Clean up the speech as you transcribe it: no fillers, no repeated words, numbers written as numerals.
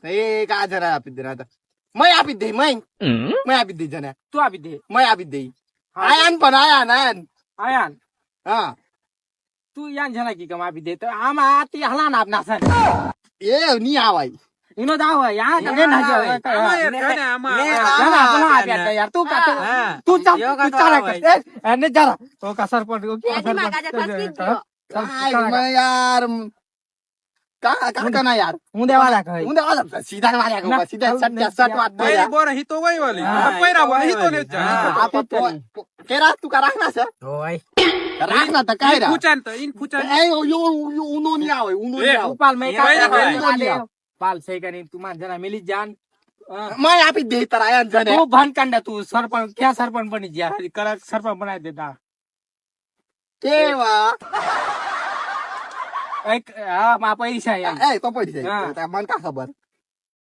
એ કા જરા આપી દે રાતા મય આપી દે મય આપી દે જને તું આપી દે મય આપી દે આયાન પણ આયાન આયાન હા તું યાન જણા કી કમ આપી દે તો આમાં આ તે હલા ના આપના છે એ ની આવાય એનો દાવ યાર તને ના જાવે યાર તું ચાલે એને જરા તો કસર પર યાર કાકા ના યાર હું દેવા લાગ સીધા માર્યા સીધા સટ વાત તો યાર બોર હિતો વઈ વાલી પૈરા બોર હિતો ને આ તો કેરા તું કા રાખના છે ઓય રાખના તો કાયરા પૂછાન તો ઇન પૂછાન એ ઉનો ની આવે ઉનો ની આવે ઉપાલ મે કા પાલ સે કરી તું માન જણા મિલી જાન મય આપી દે તારા આયાન જને તું ભાન કાંડા તું સરપંચ ક્યાં સરપંચ બની ગયા કડક સરપંચ બનાવી દેતા કેવા એક હા માં પૈસા યાર એ તો પડી જાય મન કા ખબર